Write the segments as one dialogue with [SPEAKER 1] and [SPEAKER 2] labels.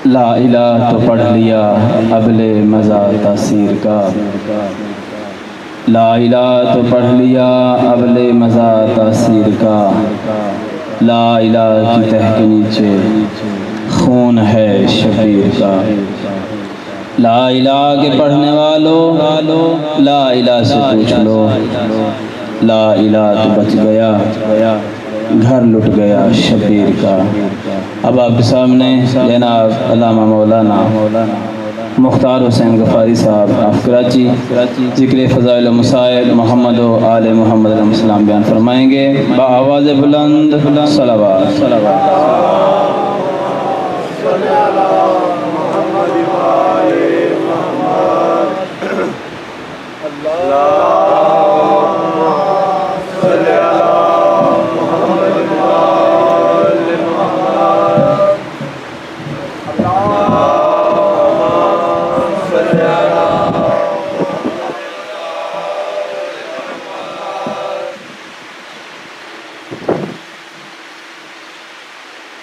[SPEAKER 1] لا الہ تو پڑھ لیا ابل مزہ تاثیر کا، لا الہ تو پڑھ لیا ابل مزہ تاثیر کا، لا الہ کی تہ کے نیچے خون ہے شبیر کا۔ لا الہ کے پڑھنے والوں لا الہ سے پوچھ لو، لا الہ تو بچ گیا گھر لٹ گیا شبیر کا۔ اب آپ کے سامنے جناب علامہ مولانا مختار حسین غفاری صاحب آف کراچی ذکر فضائل و مسائل محمد و آل محمد علیہ السلام بیان فرمائیں گے بآواز بلند صلوات۔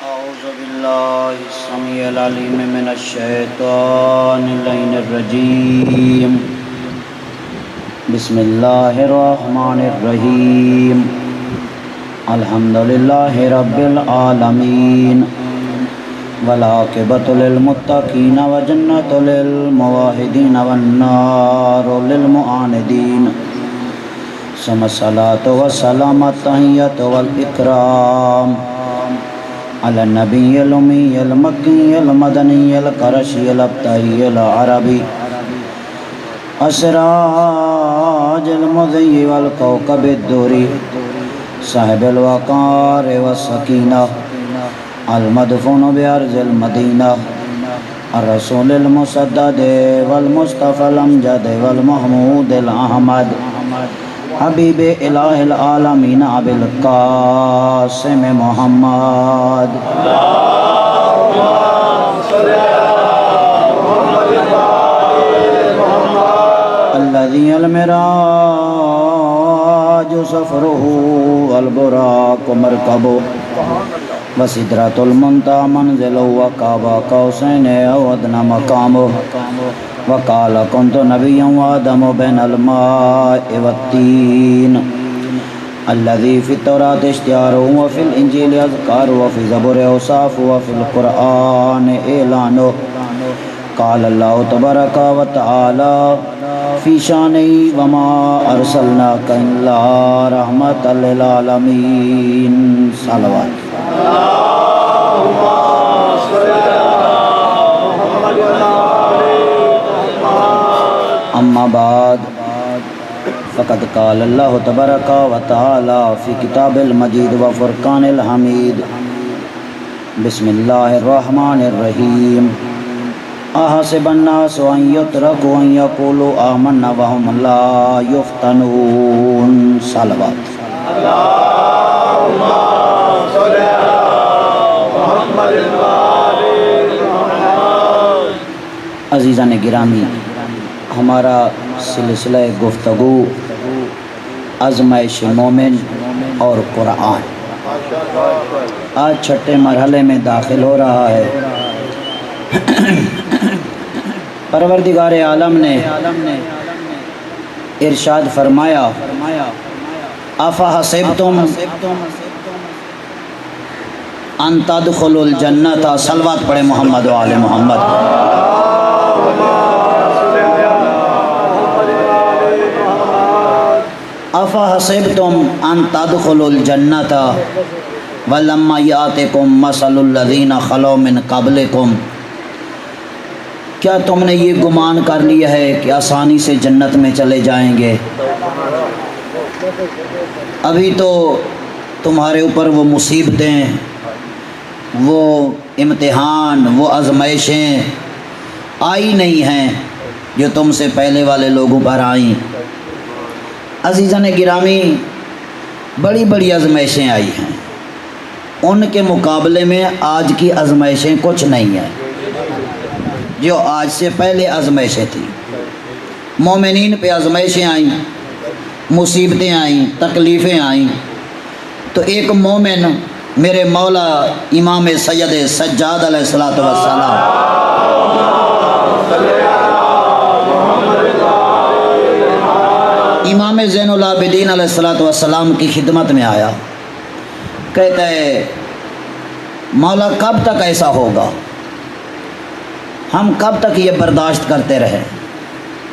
[SPEAKER 2] اعوذ باللہ السمیع العلیم من الشیطان اللعین الرجیم، بسم اللہ الرحمن الرحیم، الحمدللہ رب العالمین، والعاقبۃ للمتقین وجنۃ للموحدین والنار للمعاندین، ثم الصلاۃ والسلام التحیۃ والاکرام علی النبی الامی المکی المدنی القرشی الابتہی العربی السراج المضیء والکوكب الدری صاحب الوقار والسکینہ المدفون بأرض المدینہ الرسول المسدد والمصطفى الامجد والمحمود الاحمد حبیب الہ العالمین ابی القاسم محمد الذی المراج سفرہ والبراق مرکبہ وسدرۃ المنتہی منزلہ وقاب قوسین او ادنی مقامہ وقال كنت نبيا وآدم بين الماء والطين الذي في التوراة اشتهار وفي الإنجيل أذكار وفي الزبور أوصاف وفي القرآن إعلان قال الله تبارك وتعالى في شانه وما أرسلناك إلا رحمة للعالمين صلوات اما بعد فقد قال اللہ تبارک و تعالی فی کتاب المجید و فرقان الحمید، بسم اللہ الرحمن الرحیم، احسب الناس ان یترکوا ان یقولوا آمنا وهم لا یفتنون صلوات۔ اللہم صل علی محمد عزیزان گرامی، ہمارا سلسلہ گفتگو آزمائش مومن اور قرآن آج چھٹے مرحلے میں داخل ہو رہا ہے۔ پروردگار عالم نے ارشاد فرمایا افحسبتم ان تدخلوا الجنۃ، صلوات پڑھے محمد و آل محمد۔ افحسبتم ان تدخلوا الجنۃ ولما یاتکم مثل الذین خلوا من قبلکم، کیا تم نے یہ گمان کر لیا ہے کہ آسانی سے جنت میں چلے جائیں گے؟ ابھی تو تمہارے اوپر وہ مصیبتیں، وہ امتحان، وہ آزمائشیں آئی نہیں ہیں جو تم سے پہلے والے لوگوں پر آئیں۔ عزیزان گرامی، بڑی بڑی آزمائشیں آئی ہیں، ان کے مقابلے میں آج کی آزمائشیں کچھ نہیں ہیں جو آج سے پہلے آزمائشیں تھیں۔ مومنین پہ آزمائشیں آئیں، مصیبتیں آئیں، تکلیفیں آئیں، تو ایک مومن میرے مولا امام سید سجاد علیہ الصلوۃ والسلام امام زین العابدین علیہ الصلوۃ والسلام کی خدمت میں آیا، کہتا ہے مولا کب تک ایسا ہوگا، ہم کب تک یہ برداشت کرتے رہے،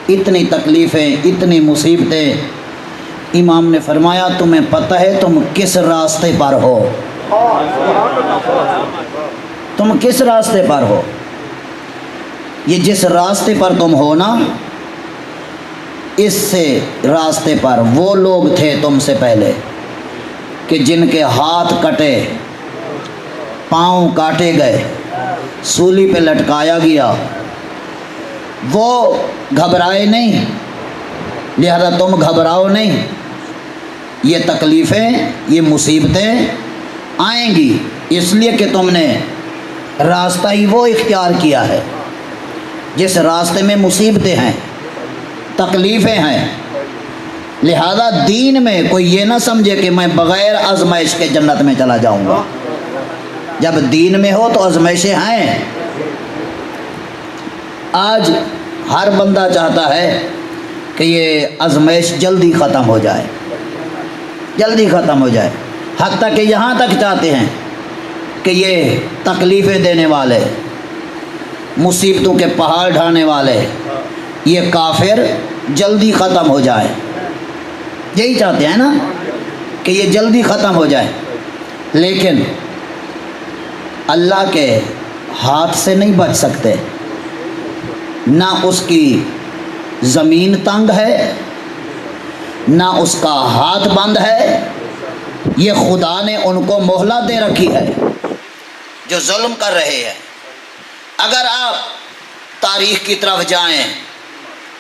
[SPEAKER 2] اتنی تکلیفیں، اتنی مصیبتیں۔ امام نے فرمایا تمہیں پتہ ہے تم کس راستے پر ہو، تم کس راستے پر ہو؟ یہ جس راستے پر تم ہو نا، اس سے راستے پر وہ لوگ تھے تم سے پہلے کہ جن کے ہاتھ کٹے، پاؤں کاٹے گئے، سولی پہ لٹکایا گیا، وہ گھبرائے نہیں، لہذا تم گھبراؤ نہیں۔ یہ تکلیفیں، یہ مصیبتیں آئیں گی اس لیے کہ تم نے راستہ ہی وہ اختیار کیا ہے جس راستے میں مصیبتیں ہیں، تکلیفیں ہیں۔ لہذا دین میں کوئی یہ نہ سمجھے کہ میں بغیر آزمائش کے جنت میں چلا جاؤں گا۔ جب دین میں ہو تو آزمائشیں ہیں۔ آج ہر بندہ چاہتا ہے کہ یہ آزمائش جلدی ختم ہو جائے، جلدی ختم ہو جائے، حتیٰ کہ یہاں تک چاہتے ہیں کہ یہ تکلیفیں دینے والے، مصیبتوں کے پہاڑ ڈھانے والے، یہ کافر جلدی ختم ہو جائے۔ یہی چاہتے ہیں نا کہ یہ جلدی ختم ہو جائے، لیکن اللہ کے ہاتھ سے نہیں بچ سکتے۔ نہ اس کی زمین تنگ ہے، نہ اس کا ہاتھ بند ہے، یہ خدا نے ان کو مہلت دے رکھی ہے جو ظلم کر رہے ہیں۔ اگر آپ تاریخ کی طرف جائیں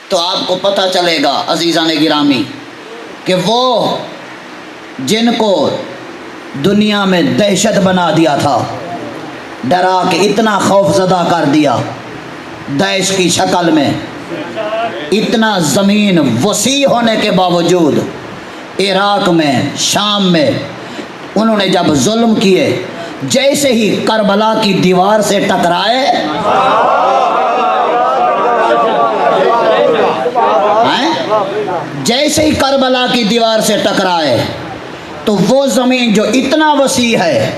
[SPEAKER 2] تو آپ کو پتہ چلے گا عزیزان گرامی کہ وہ جن کو دنیا میں دہشت بنا دیا تھا، ڈرا کے اتنا خوف زدہ کر دیا داعش کی شکل میں، اتنا زمین وسیع ہونے کے باوجود عراق میں، شام میں انہوں نے جب ظلم کیے، جیسے ہی کربلا کی دیوار سے ٹکرائے، جیسے ہی کربلا کی دیوار سے ٹکرائے تو وہ زمین جو اتنا وسیع ہے،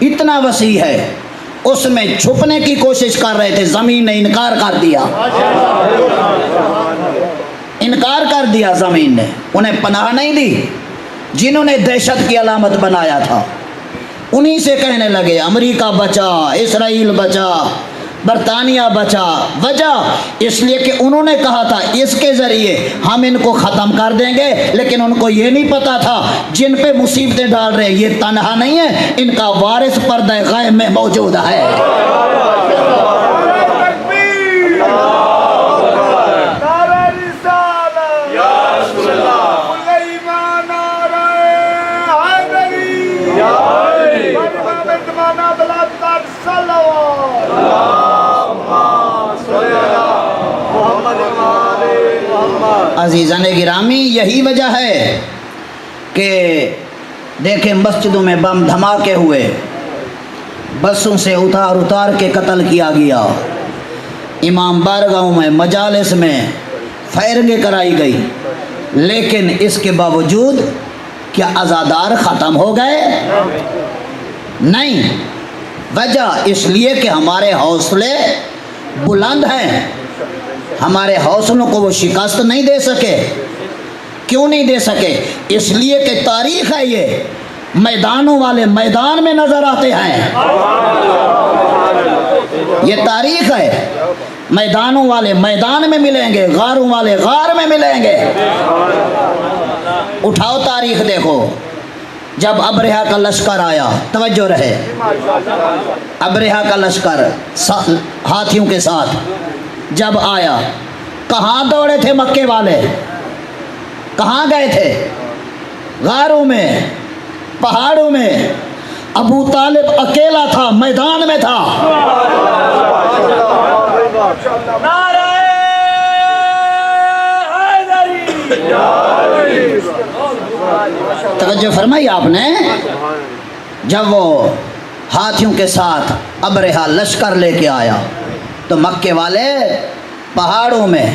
[SPEAKER 2] اتنا وسیع ہے، اس میں چھپنے کی کوشش کر رہے تھے، زمین نے انکار کر دیا، انکار کر دیا زمین نے، انہیں پناہ نہیں دی۔ جنہوں نے دہشت کی علامت بنایا تھا انہی سے کہنے لگے امریکہ بچا، اسرائیل بچا، برطانیہ بچا۔ وجہ اس لیے کہ انہوں نے کہا تھا اس کے ذریعے ہم ان کو ختم کر دیں گے، لیکن ان کو یہ نہیں پتا تھا جن پہ مصیبتیں ڈال رہے یہ تنہا نہیں ہے، ان کا وارث پردہ غیب میں موجود ہے۔ عزیزان گرامی، یہی وجہ ہے کہ دیکھیں مسجدوں میں بم دھماکے ہوئے، بسوں سے اتار اتار کے قتل کیا گیا، امام بارگاہوں میں، مجالس میں فائرنگیں کرائی گئی، لیکن اس کے باوجود کیا عزادار ختم ہو گئے؟ نہیں۔ وجہ اس لیے کہ ہمارے حوصلے بلند ہیں، ہمارے حوصلوں کو وہ شکست نہیں دے سکے۔ کیوں نہیں دے سکے؟ اس لیے کہ تاریخ ہے، یہ میدانوں والے میدان میں نظر آتے ہیں، یہ تاریخ ہے، میدانوں والے میدان میں ملیں گے، غاروں والے غار میں ملیں گے۔ اٹھاؤ تاریخ دیکھو، جب ابرہہ کا لشکر آیا، توجہ رہے، ابرہہ کا لشکر ہاتھیوں کے ساتھ جب آیا، کہاں دوڑے تھے مکے والے؟ کہاں گئے تھے؟ غاروں میں، پہاڑوں میں۔ ابو طالب اکیلا تھا، میدان میں تھا۔ توجہ فرمائی آپ نے؟ جب وہ ہاتھیوں کے ساتھ ابرہہ لشکر لے کے آیا تو مکے والے پہاڑوں میں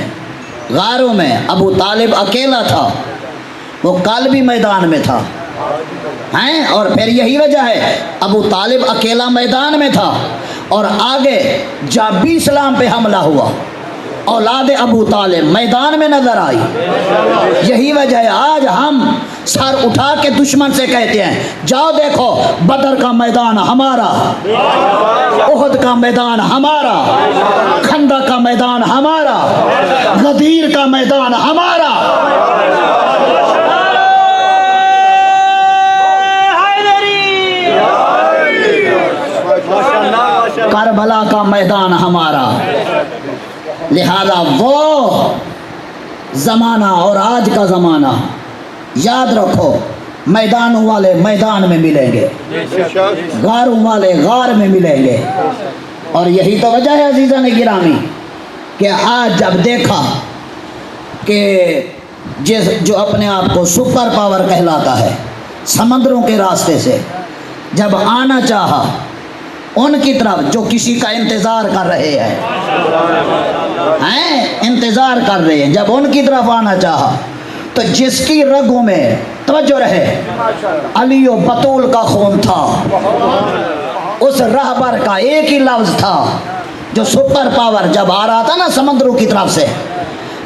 [SPEAKER 2] غاروں میں ابو طالب اکیلا تھا، وہ کل بھی میدان میں تھا ہیں، اور پھر یہی وجہ ہے ابو طالب اکیلا میدان میں تھا، اور آگے جب بھی اسلام پہ حملہ ہوا اولاد ابو طالب میدان میں نظر آئی۔ یہی وجہ ہے آج ہم سر اٹھا کے دشمن سے کہتے ہیں جاؤ دیکھو بدر کا میدان ہمارا، احد کا میدان ہمارا، خندق کا میدان ہمارا، غدیر کا میدان ہمارا۔ کربلا کا میدان ہمارا۔ لہذا وہ زمانہ اور آج کا زمانہ یاد رکھو، میدانوں والے میدان میں ملیں گے، غاروں والے غار میں ملیں گے۔ اور یہی تو وجہ ہے عزیزان گرامی کہ آج جب دیکھا کہ جو اپنے آپ کو سپر پاور کہلاتا ہے سمندروں کے راستے سے جب آنا چاہا ان کی طرف جو کسی کا انتظار کر رہے ہیں انتظار کر رہے ہیں، جب ان کی طرف آنا چاہا تو جس کی رگوں میں توجہ رہے علی و بطول کا خون تھا، اس رہبر کا ایک ہی لفظ تھا جو سپر پاور جب آ رہا تھا نا سمندروں کی طرف سے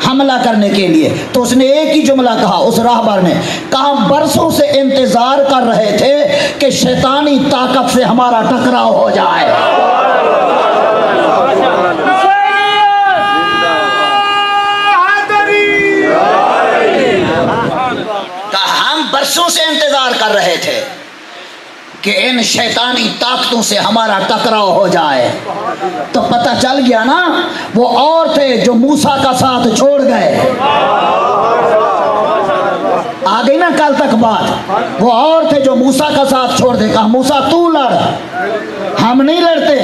[SPEAKER 2] حملہ کرنے کے لیے، تو اس نے ایک ہی جملہ کہا، اس راہبر نے کہا برسوں سے انتظار کر رہے تھے کہ شیطانی طاقت سے ہمارا ٹکراؤ ہو جائے۔ کہا ہم برسوں سے انتظار کر رہے تھے کہ ان شیطانی طاقتوں سے ہمارا ٹکراؤ ہو جائے۔ تو پتہ چل گیا نا وہ اور تھے جو موسیٰ کا ساتھ چھوڑ گئے، آ گئی نا کل تک بات، وہ اور تھے جو موسیٰ کا ساتھ چھوڑ دے، کہا موسیٰ تو لڑ، ہم نہیں لڑتے،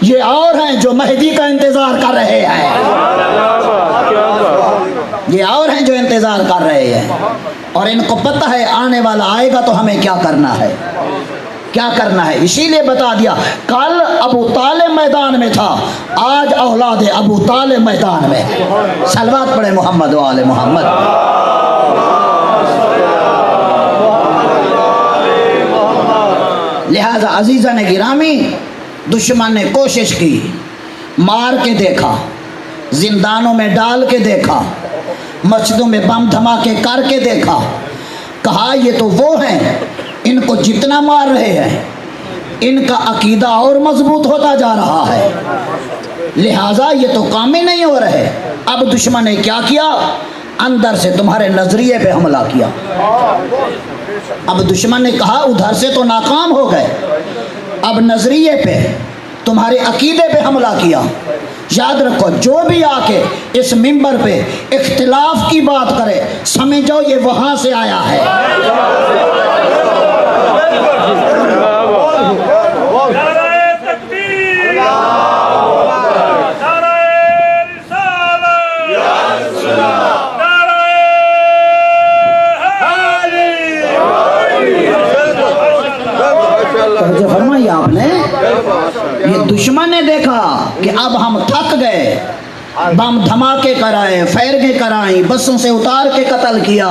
[SPEAKER 2] یہ اور ہیں جو مہدی کا انتظار کر رہے ہیں، یہ اور ہیں جو انتظار کر رہے ہیں، اور ان کو پتہ ہے آنے والا آئے گا تو ہمیں کیا کرنا ہے، کیا کرنا ہے۔ اسی لیے بتا دیا کل ابو طالب میدان میں تھا، آج اولاد ابو طالب میدان میں۔ صلوات پڑھے محمد و آل محمد۔ لہذا عزیزان گرامی دشمن نے کوشش کی، مار کے دیکھا، زندانوں میں ڈال کے دیکھا، مسجدوں میں بم دھماکے کر کے دیکھا، کہا یہ تو وہ ہیں، ان کو جتنا مار رہے ہیں ان کا عقیدہ اور مضبوط ہوتا جا رہا ہے، لہٰذا یہ تو کام ہی نہیں ہو رہے۔ اب دشمن نے کیا کیا؟ اندر سے تمہارے نظریے پہ حملہ کیا۔ اب دشمن نے کہا ادھر سے تو ناکام ہو گئے، اب نظریے پہ تمہارے عقیدے پہ حملہ کیا۔ یاد رکھو جو بھی آ کے اس منبر پہ اختلاف کی بات کرے سمجھو یہ وہاں سے آیا ہے۔ جو فرمائی آپ نے، یہ دشمن نے دیکھا کہ اب ہم تھک گئے، بم دھماکے کرائے، فیرگیں کرائیں، بسوں سے اتار کے قتل کیا،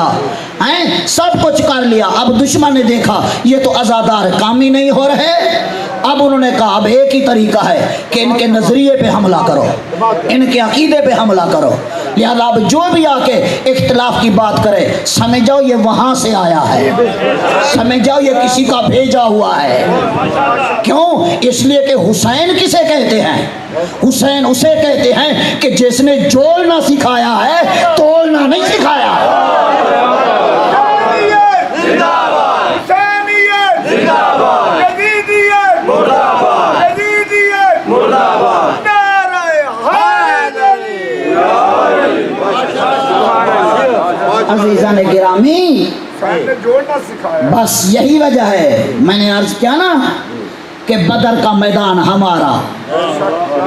[SPEAKER 2] سب کچھ کر لیا۔ اب دشمن نے دیکھا یہ تو عزادار کام ہی نہیں ہو رہے، اب انہوں نے کہا اب ایک ہی طریقہ ہے کہ ان کے نظریے پہ حملہ کرو، ان کے عقیدے پہ حملہ کرو۔ لہذا اب جو بھی آ کے اختلاف کی بات کرے سمجھ جاؤ یہ وہاں سے آیا ہے، سمجھ جاؤ یہ کسی کا بھیجا ہوا ہے۔ کیوں؟ اس لیے کہ حسین کسے کہتے ہیں؟ حسین اسے کہتے ہیں کہ جس نے جوڑنا سکھایا ہے توڑنا نہیں سکھایا۔ عزیزان گرامی بس یہی وجہ ہے، میں نے عرض کیا نا کہ بدر کا میدان ہمارا،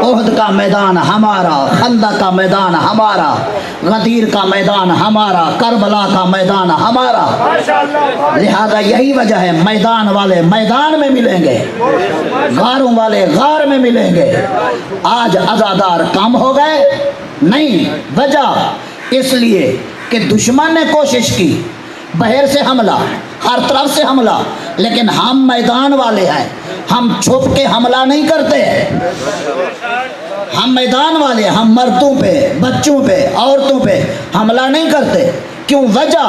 [SPEAKER 2] احد کا میدان ہمارا، خندق کا میدان ہمارا، غدیر کا میدان ہمارا، کربلا کا میدان ہمارا۔ لہذا یہی وجہ ہے میدان والے میدان میں ملیں گے، غاروں والے غار میں ملیں گے۔ آج عزادار کم ہو گئے؟ نہیں، وجہ اس لیے کہ دشمن نے کوشش کی، بحر سے حملہ، ہر طرف سے حملہ، لیکن ہم میدان والے ہیں، ہم چھپ کے حملہ نہیں کرتے، ہم میدان والے، ہم مردوں پہ، بچوں پہ، عورتوں پہ حملہ نہیں کرتے۔ کیوں؟ وجہ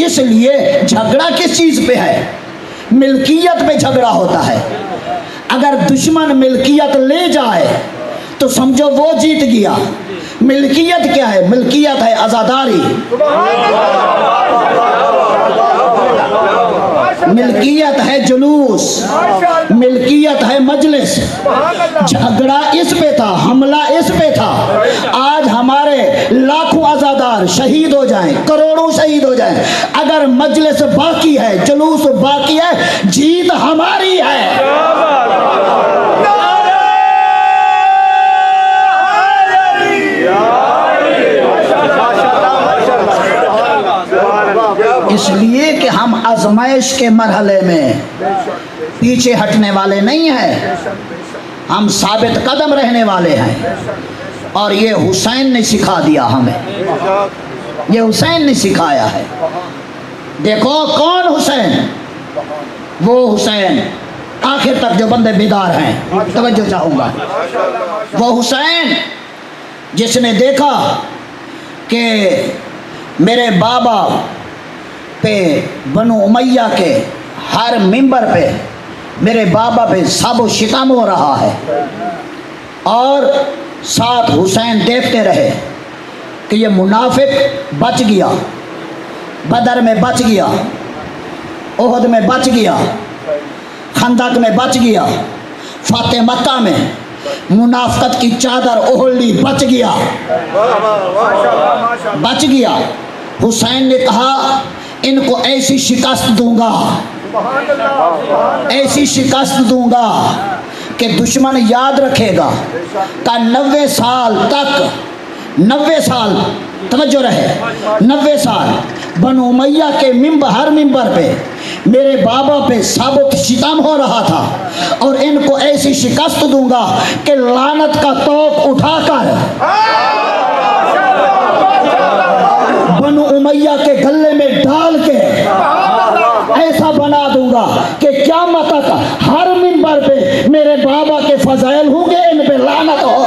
[SPEAKER 2] اس لیے جھگڑا کس چیز پہ ہے؟ ملکیت پہ جھگڑا ہوتا ہے۔ اگر دشمن ملکیت لے جائے تو سمجھو وہ جیت گیا۔ ملکیت کیا ہے؟ ملکیت ہے عزاداری، ملکیت ہے جلوس، ملکیت ہے مجلس۔ جھگڑا اس پہ تھا، حملہ اس پہ تھا۔ آج ہمارے لاکھوں عزادار شہید ہو جائیں، کروڑوں شہید ہو جائیں، اگر مجلس باقی ہے، جلوس باقی ہے، جیت ہماری ہے۔ اس لیے کہ ہم آزمائش کے مرحلے میں پیچھے ہٹنے والے نہیں ہیں، ہم ثابت قدم رہنے والے ہیں۔ اور یہ حسین نے سکھا دیا ہمیں، یہ حسین نے سکھایا ہے۔ دیکھو کون حسین؟ وہ حسین، آخر تک جو بندے بیدار ہیں توجہ چاہوں گا، وہ حسین جس نے دیکھا کہ میرے بابا پہ، بنو امیہ کے ہر ممبر پہ میرے بابا پہ سب و شتم ہو رہا ہے، اور ساتھ حسین دیکھتے رہے کہ یہ منافق بچ گیا، بدر میں بچ گیا، احد میں بچ گیا، خندق میں بچ گیا، فتح مکہ میں منافقت کی چادر اوڑھ لی، بچ گیا، بچ گیا۔ حسین نے کہا ان کو ایسی شکست دوں گا، ایسی شکست دوں گا کہ دشمن یاد رکھے گا کہ 90 سال تک، 90 سال توجہ رہے، 90 سال بنو امیہ کے ہر ممبر پہ میرے بابا پہ ثابت ستم ہو رہا تھا، اور ان کو ایسی شکست دوں گا کہ لعنت کا توق اٹھا کر بنو امیہ کے گلے میں ڈال کے ایسا بنا دوں گا کہ قیامت تک ہر منبر پہ میرے بابا کے فضائل ہوں گے، ان پہ لعنت ہو۔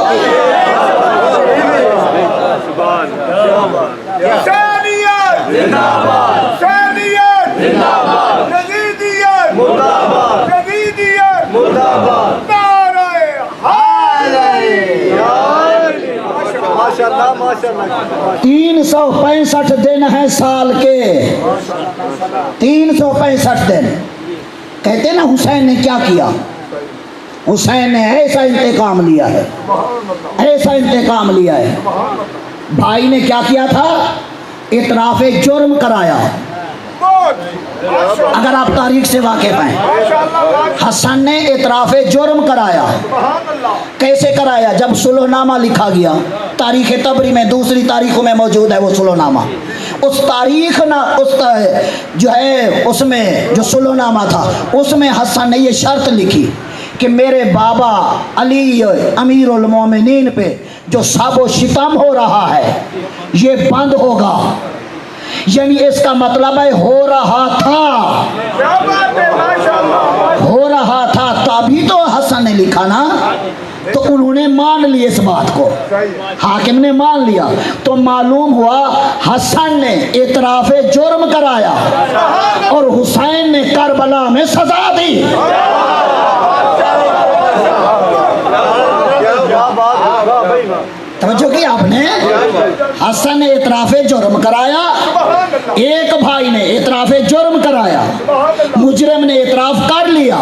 [SPEAKER 3] حسینیت زندہ باد، حسینیت زندہ باد، یزیدیت مردہ باد، یزیدیت مردہ باد، نعرہ حیدری۔ ماشاءاللہ ماشاءاللہ۔
[SPEAKER 2] 365 دن ہیں سال کے، 365 دن۔ کہتے نا حسین نے کیا کیا؟ حسین نے ایسا انتقام لیا ہے، ایسا انتقام لیا ہے۔ بھائی نے کیا کیا تھا؟ اعتراف جرم کرایا۔ اگر آپ تاریخ سے واقف ہیں، حسن نے اعتراف جرم کرایا۔ کیسے کرایا؟ جب صلح نامہ لکھا گیا، تاریخ طبری میں دوسری تاریخوں میں موجود ہے وہ صلح نامہ۔ اس تاریخ جو ہے اس میں جو صلح نامہ تھا، اس میں حسن نے یہ شرط لکھی کہ میرے بابا علی امیر المومنین پہ جو سب و شتم ہو رہا ہے یہ بند ہوگا۔ یعنی اس کا مطلب ہے ہو رہا تھا، ہو رہا تھا، تبھی تو حسن نے لکھا نا۔ تو انہوں نے مان لی اس بات کو، حاکم نے مان لیا، تو معلوم ہوا حسن نے اعتراف جرم کرایا اور حسین نے کربلا میں سزا دی۔ توجہ کی آپ نے؟ حسن نے اعتراف جرم کرایا، ایک بھائی نے اعتراف جرم کرایا، مجرم نے اعتراف کر لیا،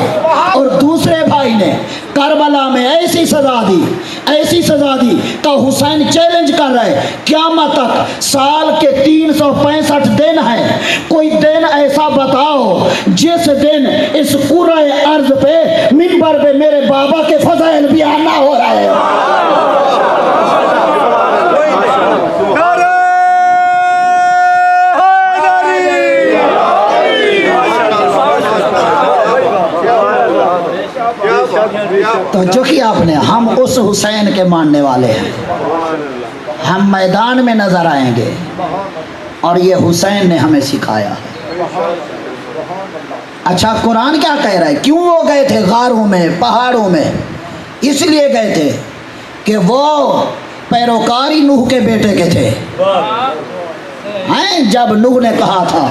[SPEAKER 2] اور دوسرے بھائی نے کربلا میں ایسی سزا دی، ایسی سزا دی کہ حسین چیلنج کر رہے قیامت تک سال کے 365 دن ہیں، کوئی دن ایسا بتاؤ جس دن اس کرۂ ارض پہ منبر منبر پہ میرے بابا کے فضائل بیان نہ ہو رہے ہیں.
[SPEAKER 3] نعرہ
[SPEAKER 2] تو جو کہ آپ نے, ہم اس حسین کے ماننے والے ہیں. ہم میدان میں نظر آئیں گے اور یہ حسین نے ہمیں سکھایا ہے. اچھا قرآن کیا کہہ رہا ہے؟ کیوں وہ گئے تھے غاروں میں, پہاڑوں میں؟ اس لیے گئے تھے کہ وہ پیروکاری نوح کے بیٹے کے تھے. ہیں جب نوح نے کہا تھا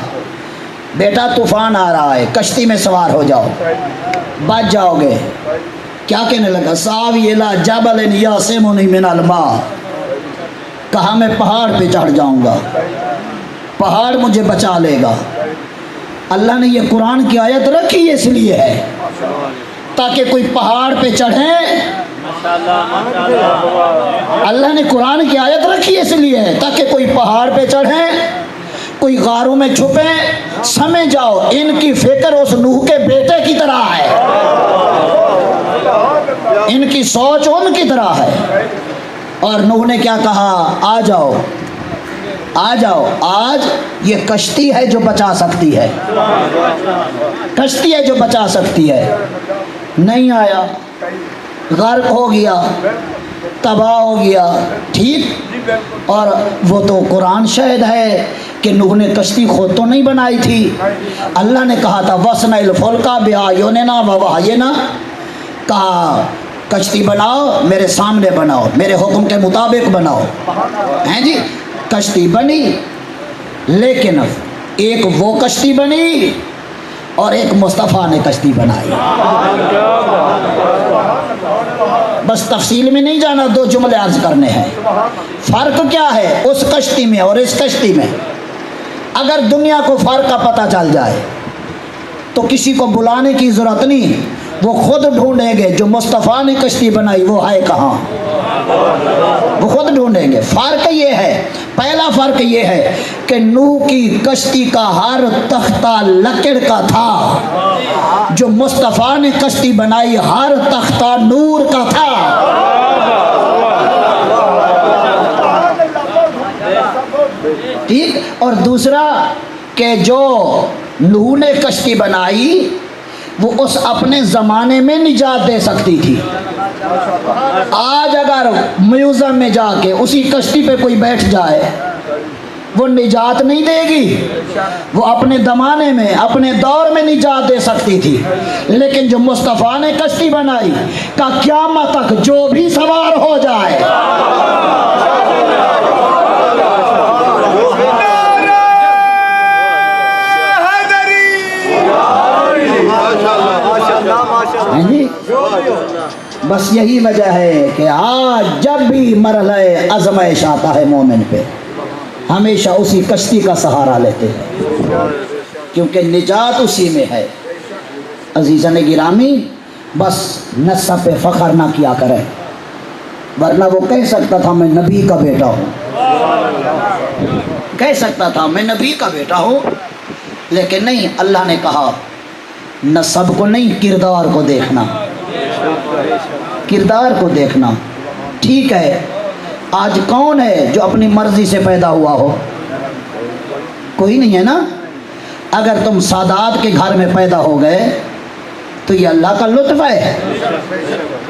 [SPEAKER 2] بیٹا طوفان آ رہا ہے, کشتی میں سوار ہو جاؤ, بچ جاؤ گے, کیا کہنے لگا؟ ساوی الی جبل یعصمنی من الماء. کہا میں پہاڑ پہ چڑھ جاؤں گا, پہاڑ مجھے بچا لے گا. اللہ نے یہ قرآن کی آیت رکھی اس لیے ہے تاکہ کوئی پہاڑ پہ چڑھے. اللہ نے قرآن کی آیت رکھی اس لیے ہے تاکہ کوئی پہاڑ پہ چڑھے, کوئی غاروں میں چھپے. سمجھ جاؤ ان کی فکر اس نوح کے بیٹے کی طرح ہے, ان کی سوچ ان کی طرح ہے. اور نوح نے کیا کہا؟ آ جاؤ آ جاؤ, آج یہ کشتی ہے جو بچا سکتی ہے, کشتی ہے جو بچا سکتی ہے. نہیں آیا, غرق ہو گیا, تباہ ہو گیا. ٹھیک, اور وہ تو قرآن شاہد ہے کہ نوح نے کشتی خود تو نہیں بنائی تھی. اللہ نے کہا تھا وَاصْنَعِ الْفُلْكَ بِأَعْيُنِنَا وَوَحْيِنَا, کہا کشتی بناؤ, میرے سامنے بناؤ, میرے حکم کے مطابق بناؤ. ہیں جی, کشتی بنی, لیکن ایک وہ کشتی بنی اور ایک مصطفیٰ نے کشتی بنائی. بس تفصیل میں نہیں جانا, دو جملے عرض کرنے ہیں. فرق کیا ہے اس کشتی میں اور اس کشتی میں؟ اگر دنیا کو فرق کا پتہ چل جائے تو کسی کو بلانے کی ضرورت نہیں, وہ خود ڈھونڈیں گے جو مصطفیٰ نے کشتی بنائی وہ ہے کہاں, وہ خود ڈھونڈیں گے. فرق یہ ہے, پہلا فرق یہ ہے کہ نوح کی کشتی کا ہر تختہ لکڑ کا تھا, جو مصطفیٰ نے کشتی بنائی ہر تختہ نور کا تھا. ٹھیک, اور دوسرا کہ جو نوح نے کشتی بنائی وہ اس اپنے زمانے میں نجات دے سکتی تھی. آج اگر میوزیم میں جا کے اسی کشتی پہ کوئی بیٹھ جائے وہ نجات نہیں دے گی, وہ اپنے زمانے میں اپنے دور میں نجات دے سکتی تھی. لیکن جو مصطفیٰ نے کشتی بنائی کا قیامت تک جو بھی سوار ہو جائے جی, بس یہی وجہ ہے کہ آج جب بھی مرحلہ آزمائش آتا ہے مومن پہ ہمیشہ اسی کشتی کا سہارا لیتے ہیں کیونکہ نجات اسی میں ہے. عزیزان گرامی, بس نسب پہ فخر نہ کیا کریں, ورنہ وہ کہہ سکتا تھا میں نبی کا بیٹا ہوں, کہہ سکتا تھا میں نبی کا بیٹا ہوں, لیکن نہیں. اللہ نے کہا نسب کو نہیں, کردار کو دیکھنا, کردار کو دیکھنا. ٹھیک ہے, آج کون ہے جو اپنی مرضی سے پیدا ہوا ہو؟ کوئی نہیں ہے نا. اگر تم سادات کے گھر میں پیدا ہو گئے تو یہ اللہ کا لطف ہے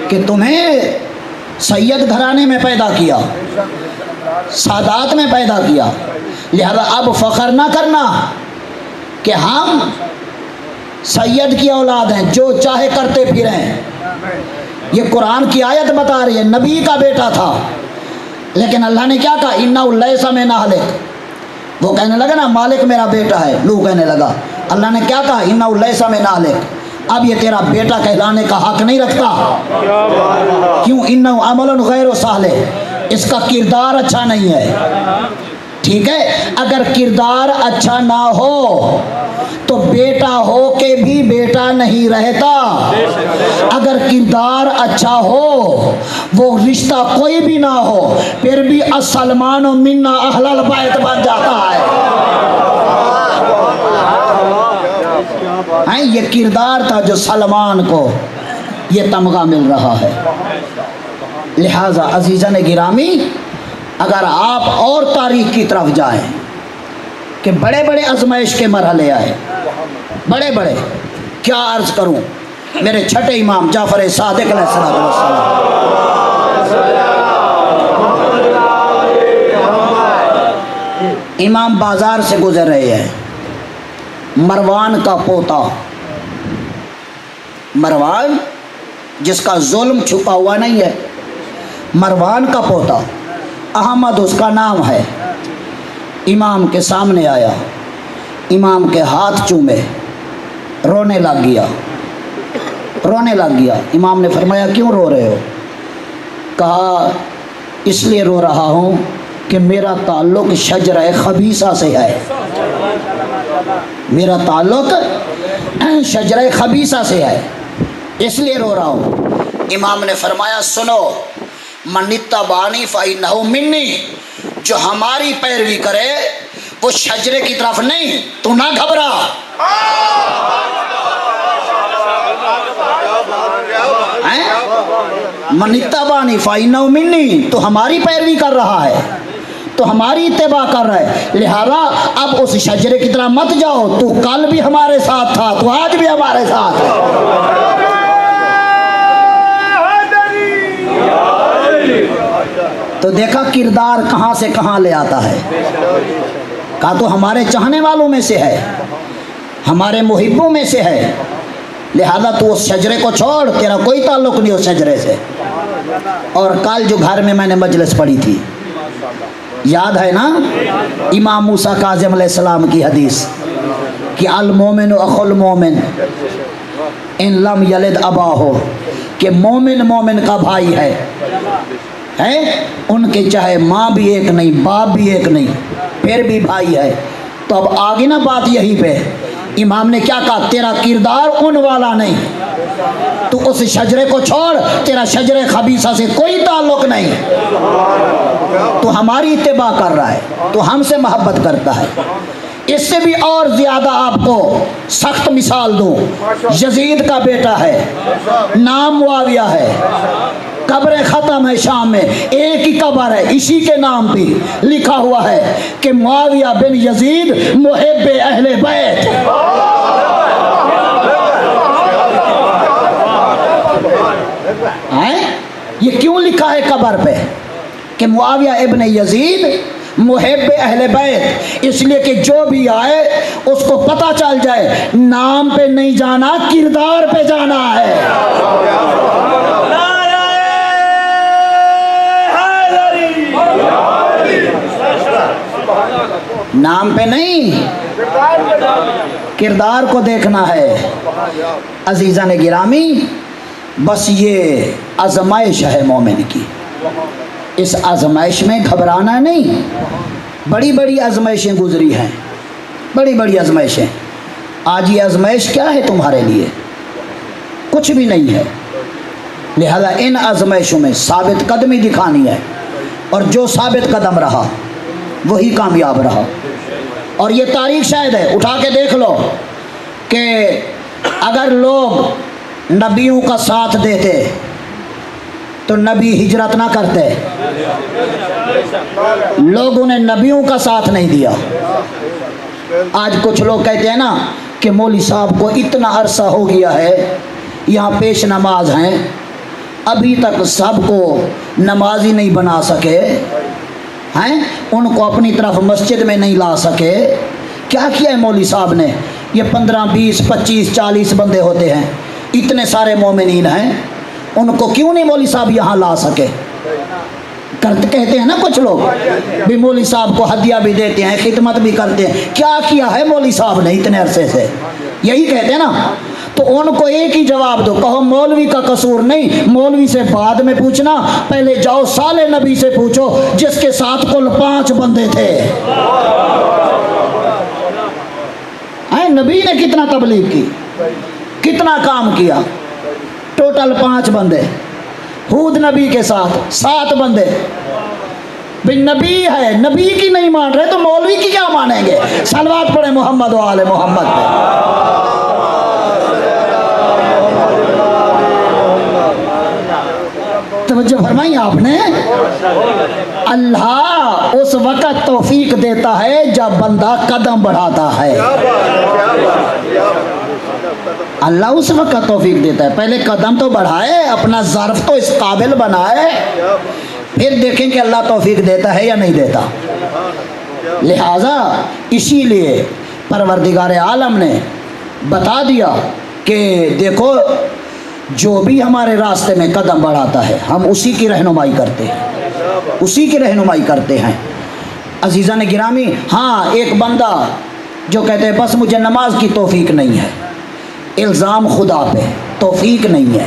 [SPEAKER 2] کہ تمہیں سید گھرانے میں پیدا کیا, سادات میں پیدا کیا. لہذا اب فخر نہ کرنا کہ ہم سید کی اولاد ہیں, جو چاہے کرتے پھریں. یہ قرآن کی آیت بتا رہی ہے نبی کا بیٹا تھا, لیکن اللہ نے کیا کہا انہ لیس من اہلک. وہ کہنے لگا نا مالک میرا بیٹا ہے, لو کہنے لگا. اللہ نے کیا کہا انہ لیس من اہلک. اب یہ تیرا بیٹا کہلانے کا حق نہیں رکھتا. کیوں؟ انہ عمل غیر صالح, اس کا کردار اچھا نہیں ہے. ٹھیک ہے, اگر کردار اچھا نہ ہو تو بیٹا ہو کے بھی بیٹا نہیں رہتا. اگر کردار اچھا ہو, وہ رشتہ کوئی بھی نہ ہو, پھر بھی السلمان منا اہل البیت بن جاتا ہے. یہ کردار تھا جو سلمان کو یہ تمغہ مل رہا ہے۔ لہٰذا عزیزان گرامی، اگر آپ اور تاریخ کی طرف جائیں کہ بڑے بڑے آزمائش کے مرحلے آئے، بڑے بڑے، کیا عرض کروں، میرے چھٹے امام جعفر صادق علیہ السلام، امام بازار سے گزر رہے ہیں، مروان کا پوتا، مروان جس کا ظلم چھپا ہوا نہیں ہے، مروان کا پوتا احمد اس کا نام ہے، امام کے سامنے آیا، امام کے ہاتھ چومے، رونے لگ گیا۔ امام نے فرمایا کیوں رو رہے ہو؟ کہا اس لیے رو رہا ہوں کہ میرا تعلق شجرہ خبیثہ سے ہے، میرا تعلق شجرہ خبیثہ سے ہے، اس لیے رو رہا ہوں۔ امام نے فرمایا سنو، من اتبعنی فإنہ منی، جو ہماری پیروی کرے وہ شجرے کی طرف نہیں، تو نہ گھبرا۔ من اتبعنی فإنہ منی، تو ہماری پیروی کر رہا ہے، تو ہماری اتباع کر رہا ہے، لہذا اب اس شجرے کی طرح مت جاؤ، تو کل بھی ہمارے ساتھ تھا، تو آج بھی ہمارے ساتھ ہے۔ تو دیکھا کردار کہاں سے کہاں لے آتا ہے۔ کہا تو ہمارے چاہنے والوں میں سے ہے، ہمارے محبوں میں سے ہے، لہذا تو اس شجرے کو چھوڑ، تیرا کوئی تعلق نہیں اس شجرے سے۔ اور کل جو گھر میں میں نے مجلس پڑھی تھی، یاد ہے نا، امام موسیٰ کاظم علیہ السلام کی حدیث کہ المومن اخو المومن ان لم یلد اباہ، کہ مومن مومن کا بھائی ہے، ان کے چاہے ماں بھی ایک نہیں، باپ بھی ایک نہیں، پھر بھی بھائی ہے۔ تو اب آگے نا بات یہی پہ، امام نے کیا کہا، تیرا کردار ان والا نہیں، تو اس شجرے کو چھوڑ، تیرا شجرے خبیثہ سے کوئی تعلق نہیں، تو ہماری اتباع کر رہا ہے، تو ہم سے محبت کرتا ہے۔ اس سے بھی اور زیادہ آپ کو سخت مثال دوں، یزید کا بیٹا ہے، نام معاویہ ہے، قبر ختم ہے شام میں، ایک ہی قبر ہے، اسی کے نام پہ لکھا ہوا ہے کہ معاویہ بن یزید محب اہل بیت۔ یہ کیوں لکھا ہے قبر پہ کہ معاویہ ابن یزید محب اہل بیت؟ اس لیے کہ جو بھی آئے اس کو پتہ چل جائے نام پہ نہیں جانا، کردار پہ جانا ہے۔ نام پہ نہیں، کردار کو دیکھنا ہے۔ عزیزان گرامی، بس یہ آزمائش ہے مومن کی، اس آزمائش میں گھبرانا نہیں۔ بڑی بڑی آزمائشیں گزری ہیں، بڑی بڑی آزمائشیں۔ آج یہ آزمائش کیا ہے تمہارے لیے؟ کچھ بھی نہیں ہے، لہذا ان آزمائشوں میں ثابت قدمی دکھانی ہے، اور جو ثابت قدم رہا وہی کامیاب رہا۔ اور یہ تاریخ شاہد ہے، اٹھا کے دیکھ لو کہ اگر لوگ نبیوں کا ساتھ دیتے تو نبی ہجرت نہ کرتے، لوگوں نے نبیوں کا ساتھ نہیں دیا۔ آج کچھ لوگ کہتے ہیں نا کہ مولوی صاحب کو اتنا عرصہ ہو گیا ہے یہاں پیش نماز ہیں، ابھی تک سب کو نمازی نہیں بنا سکے ہیں، ان کو اپنی طرف مسجد میں نہیں لا سکے۔ کیا کیا ہے مولوی صاحب نے؟ یہ 15 20 25 40 بندے ہوتے ہیں، اتنے سارے مومنین ہیں، ان کو کیوں نہیں مولوی صاحب یہاں لا سکے؟ کہتے ہیں نا کچھ لوگ بھی مولوی صاحب کو ہدیہ بھی دیتے ہیں، خدمت بھی کرتے ہیں۔ کیا کیا ہے مولوی صاحب نے اتنے عرصے سے؟ یہی کہتے ہیں نا۔ تو ان کو ایک ہی جواب دو، کہو مولوی کا قصور نہیں، مولوی سے بعد میں پوچھنا، پہلے جاؤ صالح نبی سے پوچھو جس کے ساتھ کل 5 بندے تھے۔ نبی نے کتنا تبلیغ کی، کتنا کام کیا؟ ٹوٹل 5 بندے، ہود نبی کے ساتھ 7 بندے۔ بھئی نبی ہے، نبی کی نہیں مان رہے تو مولوی کی کیا مانیں گے؟ صلوات پڑھیں محمد و آل محمد پہ۔ توجہ فرمائی آپ نے. اللہ اس وقت توفیق دیتا ہے جب بندہ قدم بڑھاتا ہے. اللہ اس وقت توفیق دیتا ہے، پہلے قدم تو بڑھائے، اپنا ظرف تو اس قابل بنائے، پھر دیکھیں کہ اللہ توفیق دیتا ہے یا نہیں دیتا. لہذا اسی لیے پروردگار عالم نے بتا دیا کہ دیکھو جو بھی ہمارے راستے میں قدم بڑھاتا ہے ہم اسی کی رہنمائی کرتے ہیں، اسی کی رہنمائی کرتے ہیں. عزیزان گرامی، ہاں ایک بندہ جو کہتے ہیں بس مجھے نماز کی توفیق نہیں ہے، الزام خدا پہ، توفیق نہیں ہے.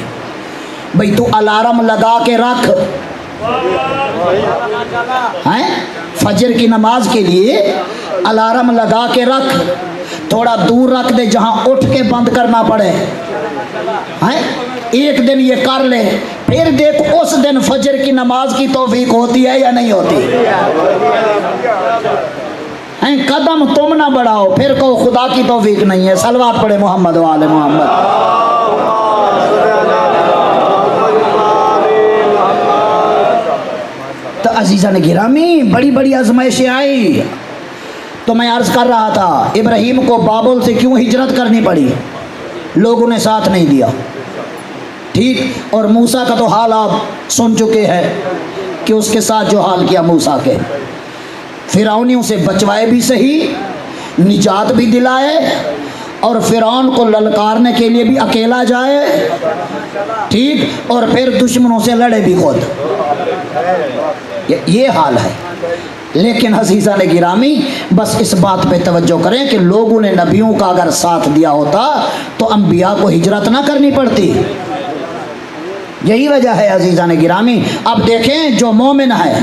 [SPEAKER 2] بھئی تو الارم لگا کے رکھ، ہیں فجر کی نماز کے لیے الارم لگا کے رکھ، تھوڑا دور رکھ دے جہاں اٹھ کے بند کرنا پڑے. ہیں ایک دن یہ کر لے، پھر دیکھ اس دن فجر کی نماز کی توفیق ہوتی ہے یا نہیں ہوتی. ہیں قدم تم نہ بڑھاؤ پھر کہو خدا کی توفیق نہیں ہے. صلوات پڑھے محمد و آل محمد. تو عزیزان گرامی بڑی بڑی آزمائشیں آئی. تو میں عرض کر رہا تھا ابراہیم کو بابل سے کیوں ہجرت کرنی پڑی، لوگوں نے ساتھ نہیں دیا. ٹھیک، اور موسیٰ کا تو حال آپ سن چکے ہیں کہ اس کے ساتھ جو حال کیا موسیٰ کے، فرعونیوں سے بچوائے بھی صحیح، نجات بھی دلائے، اور فرعون کو للکارنے کے لیے بھی اکیلا جائے. ٹھیک، اور پھر دشمنوں سے لڑے بھی خود. یہ حال ہے. لیکن عزیزان گرامی بس اس بات پہ توجہ کریں کہ لوگوں نے نبیوں کا اگر ساتھ دیا ہوتا تو انبیاء کو ہجرت نہ کرنی پڑتی. یہی وجہ ہے عزیزان گرامی. اب دیکھیں جو مومن ہے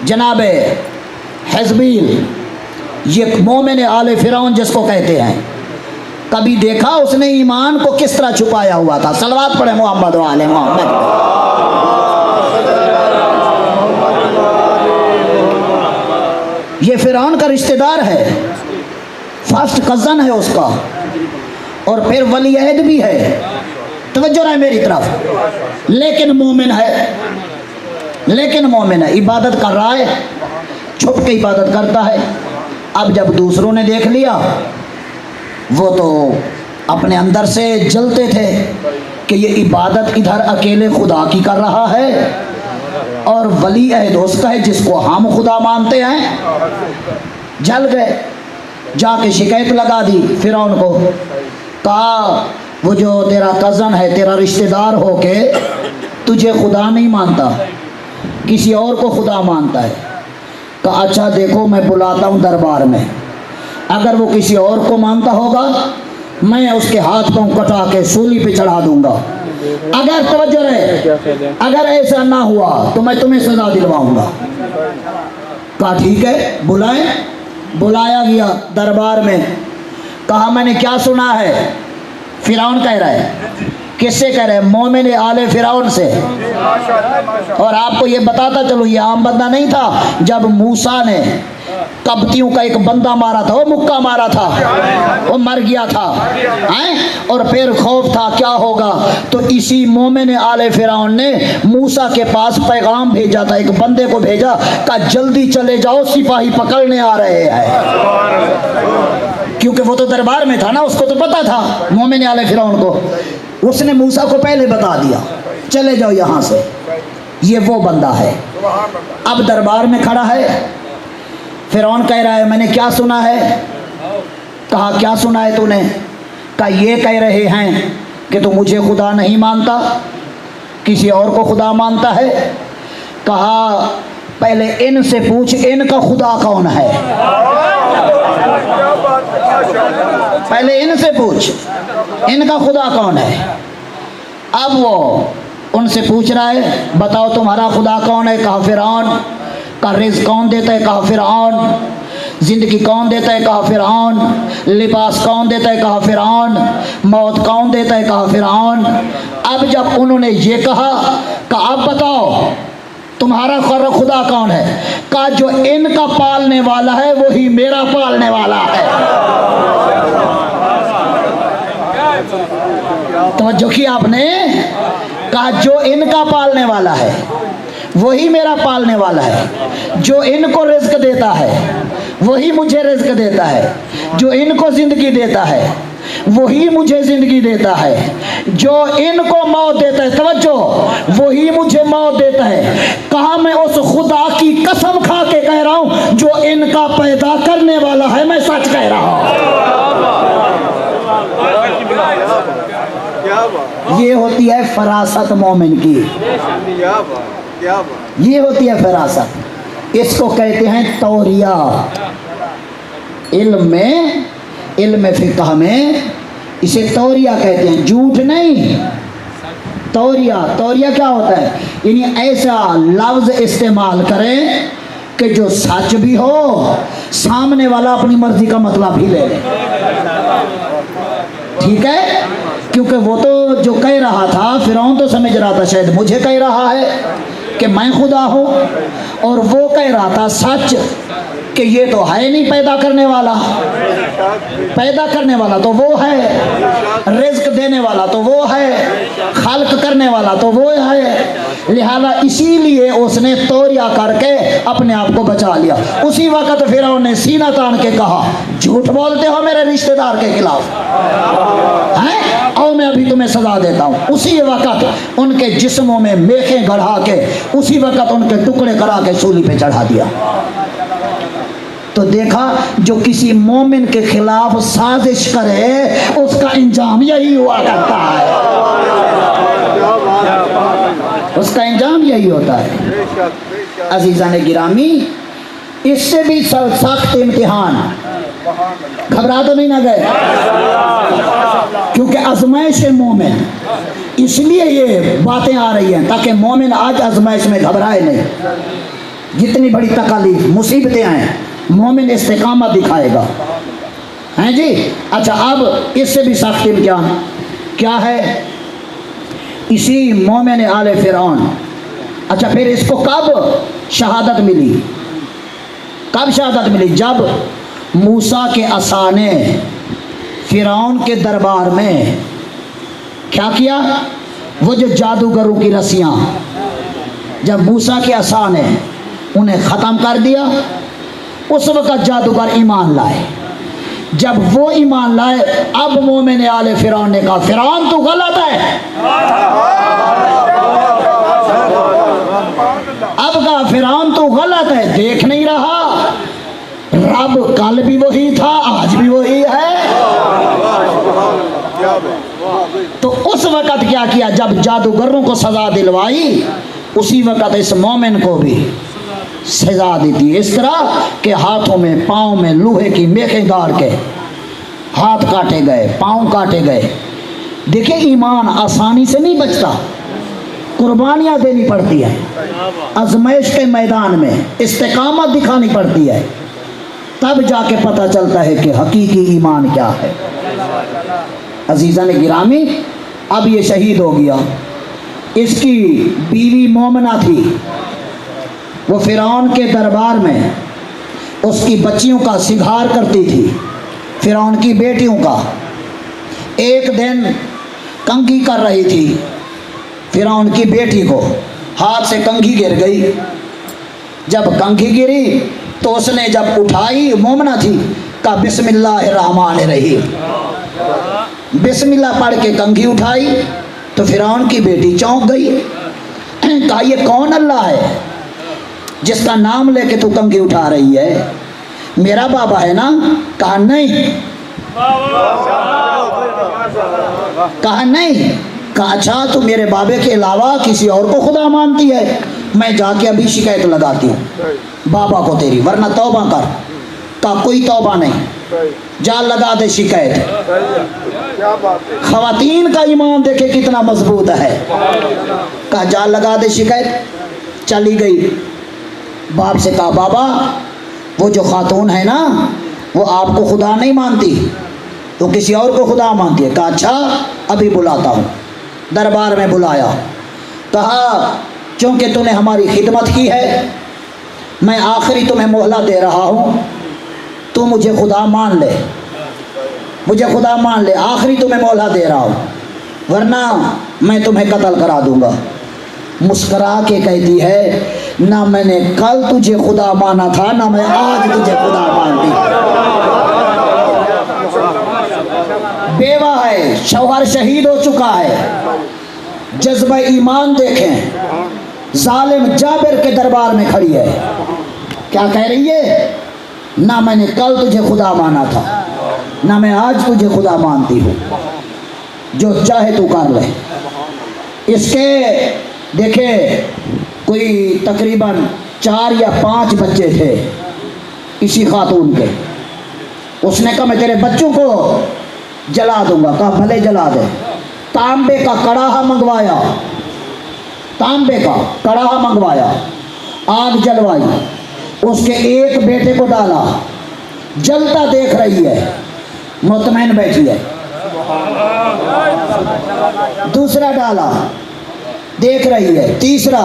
[SPEAKER 2] جناب حزبیل، یہ مومن آل فرعون جس کو کہتے ہیں، کبھی دیکھا اس نے ایمان کو کس طرح چھپایا ہوا تھا؟ صلوات پڑھے محمد و آل محمد. یہ فرعون کا رشتہ دار ہے، فرسٹ کزن ہے اس کا، اور پھر ولی عہد بھی ہے. توجہ رہے میری طرف. لیکن مومن ہے، لیکن مومن ہے، عبادت کر رہا ہے، چھپ کے عبادت کرتا ہے. اب جب دوسروں نے دیکھ لیا، وہ تو اپنے اندر سے جلتے تھے کہ یہ عبادت ادھر اکیلے خدا کی کر رہا ہے اور ولی عہد اس کا ہے جس کو ہم خدا مانتے ہیں. جل گئے، جا کے شکایت لگا دی فرعون کو. کہا وہ جو تیرا کزن ہے، تیرا رشتہ دار ہو کے تجھے خدا نہیں مانتا، کسی اور کو خدا مانتا ہے. کہا اچھا دیکھو میں بلاتا ہوں دربار میں، اگر وہ کسی اور کو مانتا ہوگا میں اس کے ہاتھ پاؤں کٹا کے سولی پہ چڑھا دوں گا. اگر توجہ رہے، اگر ایسا نہ ہوا تو میں تمہیں سزا دلواؤں گا. کہا ٹھیک ہے بلائیں. بلایا گیا دربار میں. کہا میں نے کیا سنا ہے؟ فرعون کہہ رہا ہے. کس سے کہہ رہے ہیں؟ مومن آل فرعون سے. اور آپ کو یہ بتاتا چلو یہ عام بندہ نہیں تھا. جب موسیٰ نے قبطیوں کا ایک بندہ مارا تھا، وہ مکہ مارا تھا، وہ مر گیا تھا، اور پھر خوف تھا کیا ہوگا، تو اسی مومن آل فرعون نے موسیٰ کے پاس پیغام بھیجا تھا، ایک بندے کو بھیجا، کہا جلدی چلے جاؤ سپاہی پکڑنے آ رہے ہیں. کیونکہ وہ تو دربار میں تھا نا، اس کو تو پتا تھا مومن آل فرعون کو. اس نے موسیٰ کو پہلے بتا دیا چلے جاؤ یہاں سے. یہ وہ بندہ ہے. اب دربار میں کھڑا ہے. فرعون کہہ رہا ہے میں نے کیا سنا ہے؟ کہا کیا سنا ہے تو نے؟ کہا یہ کہہ رہے ہیں کہ تو مجھے خدا نہیں مانتا، کسی اور کو خدا مانتا ہے. کہا پہلے ان سے پوچھ ان کا خدا کون ہے. پہلے ان سے پوچھ ان کا خدا کون ہے. اب وہ ان سے پوچھ رہا ہے بتاؤ تمہارا خدا کون ہے. کہا فرعون. کا رزق کون دیتا ہے؟ کہا فرعون. زندگی کون دیتا ہے؟ کہا فرعون. لباس کون دیتا ہے؟ کہا فرعون. موت کون دیتا ہے؟ کہا فرعون. اب جب انہوں نے یہ کہا کہ اب بتاؤ تمہارا خدا کون ہے؟ کہا جو ان کا پالنے والا ہے وہی میرا پالنے والا ہے. توجہ کی آپ نے؟ کہا جو ان کا پالنے والا ہے وہی میرا پالنے والا ہے، جو ان کو رزق دیتا ہے وہی مجھے رزق دیتا ہے، جو ان کو زندگی دیتا ہے وہی مجھے زندگی دیتا ہے، جو ان کو موت دیتا ہے، توجہ، وہی مجھے موت دیتا ہے۔ کہا میں اس خدا کی قسم کھا کے کہہ رہا ہوں جو ان کا پیدا کرنے والا ہے، میں سچ کہہ رہا ہوں۔ یہ ہوتی ہے فراست مومن کی، یہ ہوتی ہے فراست، اس کو کہتے ہیں توریہ۔ علم فقہ میں اسے توریہ کہتے ہیں، جھوٹ نہیں، توریہ کیا ہوتا ہے؟ یعنی ایسا لفظ استعمال کریں کہ جو سچ بھی ہو، سامنے والا اپنی مرضی کا مطلب بھی لے لے، ٹھیک ہے؟ کیونکہ وہ تو جو کہہ رہا تھا فرعون تو سمجھ رہا تھا شاید مجھے کہہ رہا ہے کہ میں خدا ہوں، اور وہ کہہ رہا تھا سچ کہ یہ تو ہے نہیں پیدا کرنے والا، پیدا کرنے والا تو وہ ہے، رزق دینے والا تو وہ ہے، خلق کرنے والا تو وہ ہے، لہذا اسی لیے اس نے توریہ کر کے اپنے آپ کو بچا لیا۔ اسی وقت فرعون نے سینہ تان کے کہا جھوٹ بولتے ہو میرے رشتہ دار کے خلاف ہیں، اور میں ابھی تمہیں سزا دیتا ہوں۔ اسی وقت ان کے جسموں میں میخیں گڑھا کے اسی وقت ان کے ٹکڑے کرا کے سولی پہ چڑھا دیا۔ تو دیکھا جو کسی مومن کے خلاف سازش کرے اس کا انجام یہی ہوا کرتا ہے، اس کا انجام یہی ہوتا ہے۔ عزیزان گرامی، اس سے بھی سخت امتحان، گھبرا تو نہیں نہ گئے، کیونکہ آزمائش مومن، اس لیے یہ باتیں آ رہی ہیں تاکہ مومن آج آزمائش میں گھبرائے نہیں۔ جتنی بڑی تکالیف مصیبتیں آئیں مومن استقامت دکھائے گا، ہیں جی۔ اچھا، اب اس سے بھی سخت امتحان کیا ہے؟ اسی مومن آل فرعون، اچھا پھر اس کو کب شہادت ملی؟ کب شہادت ملی؟ جب موسیٰ کے عصا نے فرعون کے دربار میں کیا کیا؟ وہ جو جادوگروں کی رسیاں، جب موسیٰ کے عصا نے انہیں ختم کر دیا، اس وقت جادوگر ایمان لائے۔ جب وہ ایمان لائے، اب مومن آل فرعون نے کہا فرعون تو غلط ہے، اب کہا فرعون تو غلط ہے، دیکھ نہیں رہا رب کل بھی وہی تھا آج بھی وہی ہے۔ تو اس وقت کیا کیا؟ جب جادوگروں کو سزا دلوائی، اسی وقت اس مومن کو بھی سزا دیتی، اس طرح کہ ہاتھوں میں پاؤں میں لوہے کی میخیں گاڑ کے ہاتھ کاٹے گئے، پاؤں کاٹے گئے۔ دیکھیں ایمان آسانی سے نہیں بچتا، قربانیاں دینی پڑتی ہے، آزمائش کے میدان میں استقامت دکھانی پڑتی ہے، تب جا کے پتہ چلتا ہے کہ حقیقی ایمان کیا ہے۔ عزیزان گرامی، اب یہ شہید ہو گیا، اس کی بیوی مومنہ تھی، وہ فرعون کے دربار میں اس کی بچیوں کا سنگھار کرتی تھی، فرعون کی بیٹیوں کا۔ ایک دن کنگھی کر رہی تھی فرعون کی بیٹی کو، ہاتھ سے کنگھی گر گئی۔ جب کنگھی گری تو اس نے جب اٹھائی، مومنہ تھی، کہا بسم اللہ الرحمن الرحیم، بسم اللہ پڑھ کے کنگھی اٹھائی تو فرعون کی بیٹی چونک گئی، کہا یہ کون اللہ ہے جس کا نام لے کے تو کنگھی اٹھا رہی ہے؟ میرا بابا ہے نا؟ کہا نہیں، کہا نہیں، کہا اچھا تو میرے بابے کے علاوہ کسی اور کو خدا مانتی ہے؟ میں جا کے ابھی شکایت لگاتی ہوں بابا کو تیری، ورنہ توبہ کر۔ کہا کوئی توبہ نہیں، جا لگا دے شکایت۔ خواتین کا ایمان دیکھے کتنا مضبوط ہے، کہا جا لگا دے شکایت۔ چلی گئی، باپ سے کہا بابا وہ جو خاتون ہے نا وہ آپ کو خدا نہیں مانتی، تو کسی اور کو خدا مانتی ہے۔ کہا اچھا ابھی بلاتا ہوں۔ دربار میں بلایا، کہا چونکہ تو نے ہماری خدمت کی ہے میں آخری تمہیں مہلت دے رہا ہوں، تو مجھے خدا مان لے، مجھے خدا مان لے، آخری تمہیں مہلت دے رہا ہوں، ورنہ میں تمہیں قتل کرا دوں گا۔ مسکرا کے کہتی ہے نہ میں نے کل تجھے خدا مانا تھا نہ میں آج تجھے خدا مانتی۔ بیوہ ہے، شوہر شہید ہو چکا ہے، جذبہ ایمان دیکھیں، ظالم جابر کے دربار میں کھڑی ہے، کیا کہہ رہی ہے؟ نہ میں نے کل تجھے خدا مانا تھا نہ میں آج تجھے خدا مانتی ہوں، جو چاہے تو کر لے۔ اس کے دیکھے کوئی تقریباً 4 یا 5 بچے تھے اسی خاتون کے۔ اس نے کہا میں تیرے بچوں کو جلا دوں گا، کہا بھلے جلا دے۔ تانبے کا کڑاہا منگوایا، تانبے کا کڑاہا منگوایا، آگ جلوائی، اس کے ایک بیٹے کو ڈالا، جلتا دیکھ رہی ہے، مطمئن بیٹھی ہے۔ دوسرا ڈالا، دیکھ رہی ہے، تیسرا،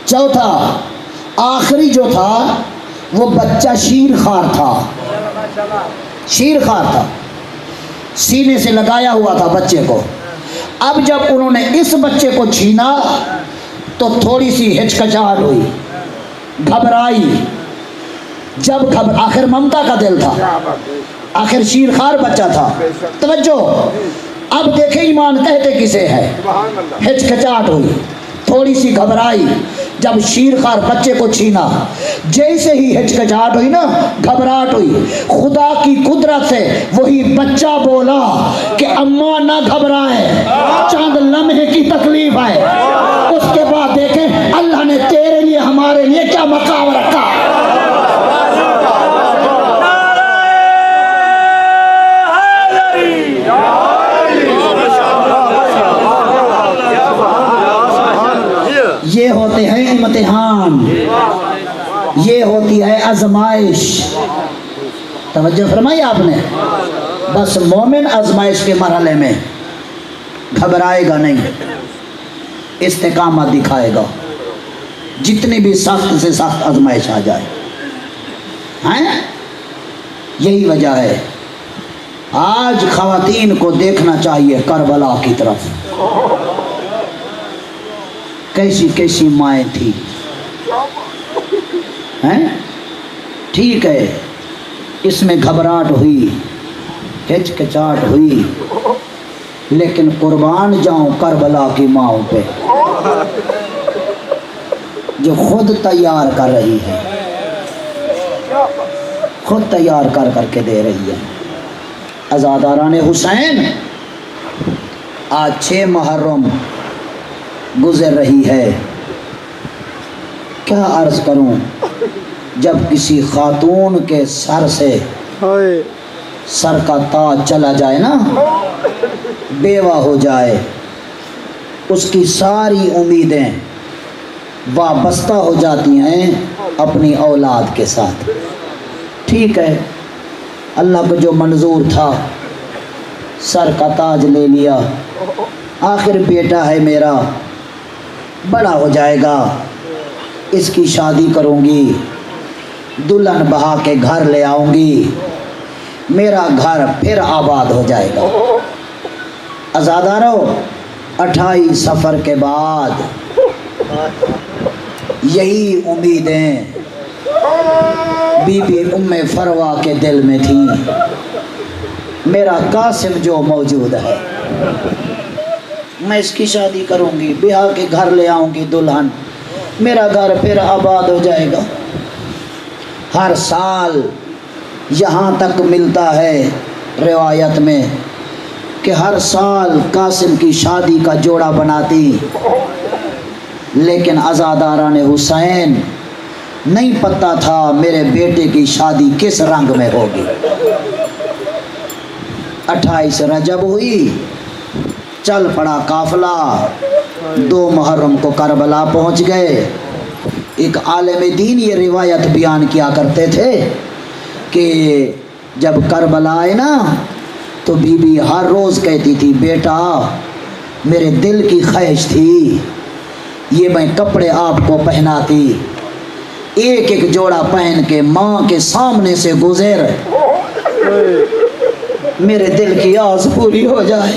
[SPEAKER 2] چوتھا، آخری جو تھا وہ بچہ شیر خوار تھا، شیر خوار تھا، سینے سے لگایا ہوا تھا بچے کو۔ اب جب انہوں نے اس بچے کو چھینا تو تھوڑی سی ہچکچاہٹ ہوئی، گھبرائی۔ جب آخر ممتا کا دل تھا، آخر شیر خوار بچہ تھا۔ توجہ، اب دیکھیں ایمان کہتے کسے ہے۔ ہچکچاہٹ ہوئی، تھوڑی سی گھبرائی، جب شیر خوار بچے کو چھینا، جیسے ہی ہچکچاہٹ ہوئی نا، گھبراہٹ ہوئی، خدا کی قدرت سے وہی بچہ بولا کہ اماں نہ گھبرائیں، چند لمحے کی تکلیف ہے۔ اس کے بعد دیکھیں اللہ نے تیرے لیے ہمارے لیے کیا مقام رکھا۔ یہ ہوتے ہیں امتحان، یہ ہوتی ہے آزمائش۔ توجہ فرمائی آپ نے؟ بس مومن آزمائش کے مرحلے میں گھبرائے گا نہیں، استقامت دکھائے گا، جتنی بھی سخت سے سخت آزمائش آ جائے۔ ہیں؟ یہی وجہ ہے آج خواتین کو دیکھنا چاہیے کربلا کی طرف، کیسی کیسی مائیں تھی، ہیں؟ ٹھیک ہے اس میں گھبراہٹ ہوئی، ہچکچاہٹ ہوئی، لیکن قربان جاؤں کربلا کی ماؤں پہ جو خود تیار کر رہی ہے، خود تیار کر کر کے دے رہی ہے۔ عزاداران حسین آج 6 محرم گزر رہی ہے، کیا عرض کروں، جب کسی خاتون کے سر سے سر کا تاج چلا جائے نا، بیوہ ہو جائے، اس کی ساری امیدیں وابستہ ہو جاتی ہیں اپنی اولاد کے ساتھ۔ ٹھیک ہے اللہ کو جو منظور تھا سر کا تاج لے لیا، آخر بیٹا ہے میرا، بڑا ہو جائے گا، اس کی شادی کروں گی، دلہن بہا کے گھر لے آؤں گی، میرا گھر پھر آباد ہو جائے گا۔ عزادارو 28 سفر کے بعد یہی امیدیں بی بی ام فروا کے دل میں تھیں، میرا قاسم جو موجود ہے میں اس کی شادی کروں گی، بیاہ کے گھر لے آؤں گی دلہن، میرا گھر پھر آباد ہو جائے گا۔ ہر سال یہاں تک ملتا ہے روایت میں کہ ہر سال قاسم کی شادی کا جوڑا بناتی، لیکن عزاداران حسین نہیں پتہ تھا میرے بیٹے کی شادی کس رنگ میں ہوگی۔ 28 رجب ہوئی، چل پڑا قافلہ، 2 محرم کو کربلا پہنچ گئے۔ ایک عالم دین یہ روایت بیان کیا کرتے تھے کہ جب کربلا آئے نا تو بی بی ہر روز کہتی تھی بیٹا میرے دل کی خواہش تھی یہ میں کپڑے آپ کو پہناتی، ایک ایک جوڑا پہن کے ماں کے سامنے سے گزر، میرے دل کی آس پوری ہو جائے۔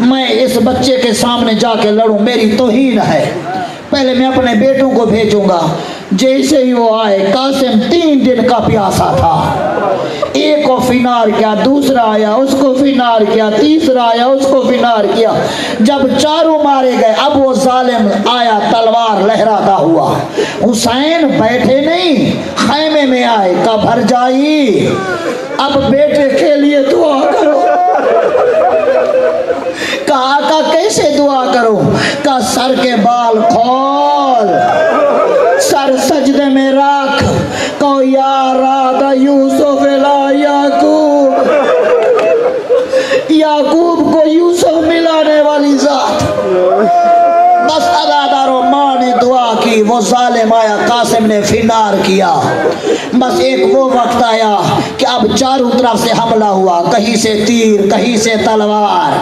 [SPEAKER 2] میں اس بچے کے سامنے جا کے لڑوں میری توہین ہے، پہلے میں اپنے بیٹوں کو بھیجوں گا۔ جیسے ہی وہ آئے، قاسم 3 دن کا پیاسا تھا، ایک کو فنار کیا، دوسرا آیا اس کو فنار کیا، تیسرا آیا اس کو فنار کیا، جب چاروں مارے گئے اب وہ ظالم آیا تلوار لہراتا ہوا، حسین بیٹھے نہیں خیمے میں آئے، کہا بھر جائی اب بیٹے کے لیے دعا کرو۔ کہا آقا کیسے دعا کروں؟ کہا سر کے بال کھول، سر سجدے میں رکھ، کہو یا راد یوسف لا یعقوب، یعقوب کو یوسف ملانے والی ذات۔ بس ادادارو ماں نے دعا کی، وہ ظالم آیا، قاسم نے فنار کیا۔ بس ایک وہ وقت آیا کہ اب چاروں طرف سے حملہ ہوا، کہیں سے تیر، کہیں سے تلوار،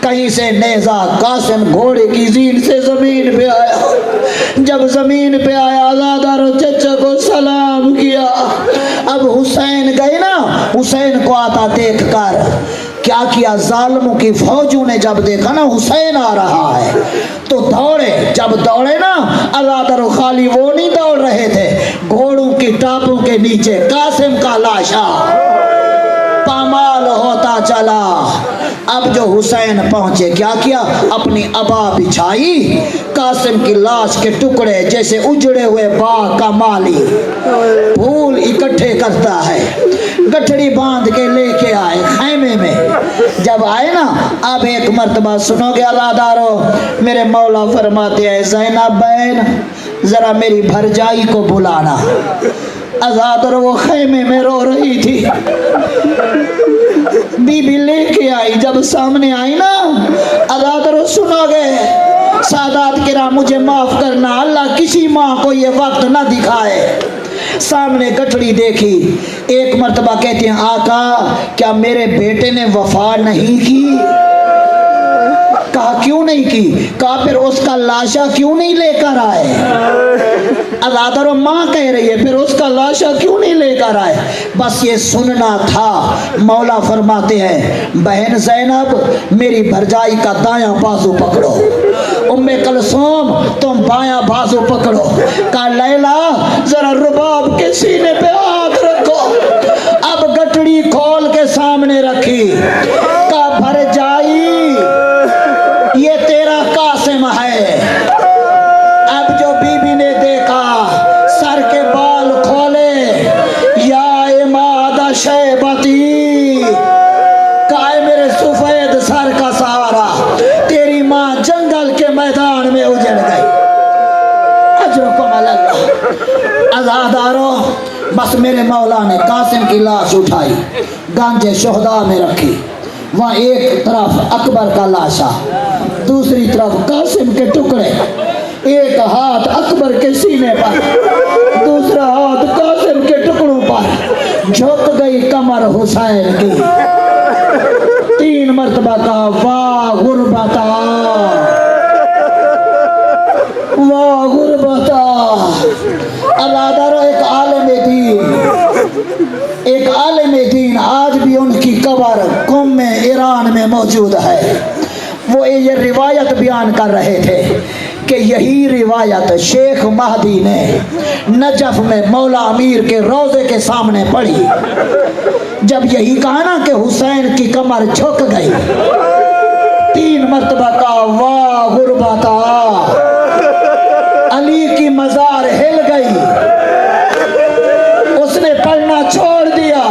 [SPEAKER 2] کہیں سے نیزہ۔ قاسم گھوڑے کی زین سے زمین پہ آیا، جب زمین پہ آیا ادادارو چچا کو سلام کیا۔ اب حسین گئے نا، حسین کو آتا دیکھ کر کیا کیا، ظالموں کی فوجوں نے جب دیکھا نا حسین آ رہا ہے تو دوڑے، جب دوڑے نا ازادر خالی وہ نہیں دوڑ رہے تھے، گھوڑوں کی ٹاپوں کے نیچے قاسم کا لاشا پامال ہوتا چلا۔ اب جو حسین پہنچے کیا کیا، اپنی عبا بچھائی، قاسم کی لاش کے ٹکڑے جیسے اجڑے ہوئے باغ کا مالی پھول اکٹھے کرتا ہے، گٹھڑی باندھ کے لے کے آئے خیمے میں۔ جب آئے نا اب ایک مرتبہ سنو گے عزادارو، میرے مولا فرماتے ہیں زینب بہن ذرا میری بھرجائی کو بلانا۔ عزادارو وہ خیمے میں رو رہی تھی، بی بی لے کے آئی، جب سامنے آئی نا عزادارو سنو گے سادات کرام مجھے معاف کرنا، اللہ کسی ماں کو یہ وقت نہ دکھائے۔ سامنے گٹھڑی دیکھی، ایک مرتبہ کہتے ہیں آقا کیا میرے بیٹے نے وفا نہیں کی؟ کہا کیوں نہیں کی؟ کہا پھر اس کا لاشا کیوں نہیں لے کر آئے؟ عزادارو ماں کہہ رہی ہے پھر اس کا لاشا کیوں نہیں لے کر آئے؟ بس یہ سننا تھا۔ مولا فرماتے ہیں بہن زینب میری بھرجائی کا دایاں بازو پکڑو، ام کلثوم تم بایاں بازو پکڑو۔ کہا لیلا ذرا رباب کے سینے پہ ہاتھ رکھو۔ اب گٹڑی کھول کے سامنے رکھی، کہا بھرجائی یہ تیرا قاسم ہے۔ اب جو بی بی نے دیکھا سر کے بال کھولے، یا اماد شیبتی، کہا میرے سفید سر کا سہارا، تیری ماں جنگل کے میدان میں اجڑ گئی، اجرکم اللہ۔ عزادارو بس میرے مولا نے قاسم کی لاش اٹھائی، گانجے شہداء میں رکھی، وہاں ایک طرف اکبر کا لاشا، دوسری طرف قاسم کے ٹکڑے، ایک ہاتھ اکبر کے سینے پر، دوسرا ہاتھ قاسم کے ٹکڑوں پر، جھک گئی کمر حسین کی۔ 3 مرتبہ کہا واہ غربتا، واہ غربتا۔ عزادارو ایک عالم دین آج بھی ان کی قبر قم میں ایران میں موجود ہے، وہ یہ روایت بیان کر رہے تھے کہ یہی روایت شیخ مہدی نے نجف میں مولا امیر کے روضے کے سامنے پڑھی، جب یہی کہا نا کہ حسین کی کمر جھک گئی، 3 مرتبہ کہا واہ غربتا، علی کی مزار ہل گئی، اس نے پڑھنا چھوڑ دیا،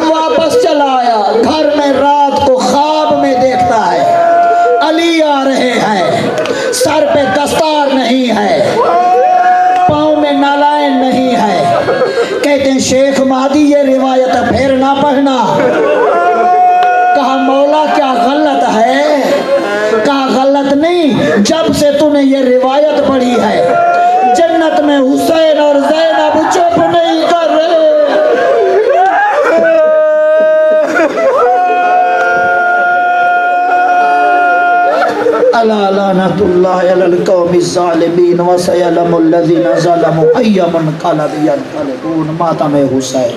[SPEAKER 2] واپس چلا آیا، گھر میں رات کو خواب میں دیکھتا ہے علی آ رہے ہیں، سر پہ دستار نہیں ہے، پاؤں میں نالائن نہیں ہے۔ کہتے ہیں شیخ مہدی یہ روایت پھر نہ پڑھنا۔ کہا مولا کیا غلط ہے؟ کہا غلط نہیں، جب سے تو نے یہ روایت پڑھی ہے جنت میں حسین اور زینب چپ نہیں کر رہے۔ الا لعنت اللہ علی القوم الظالمین وسیعلم الذین ظلموا ای منقلب ینقلبون۔ ماتم حسین۔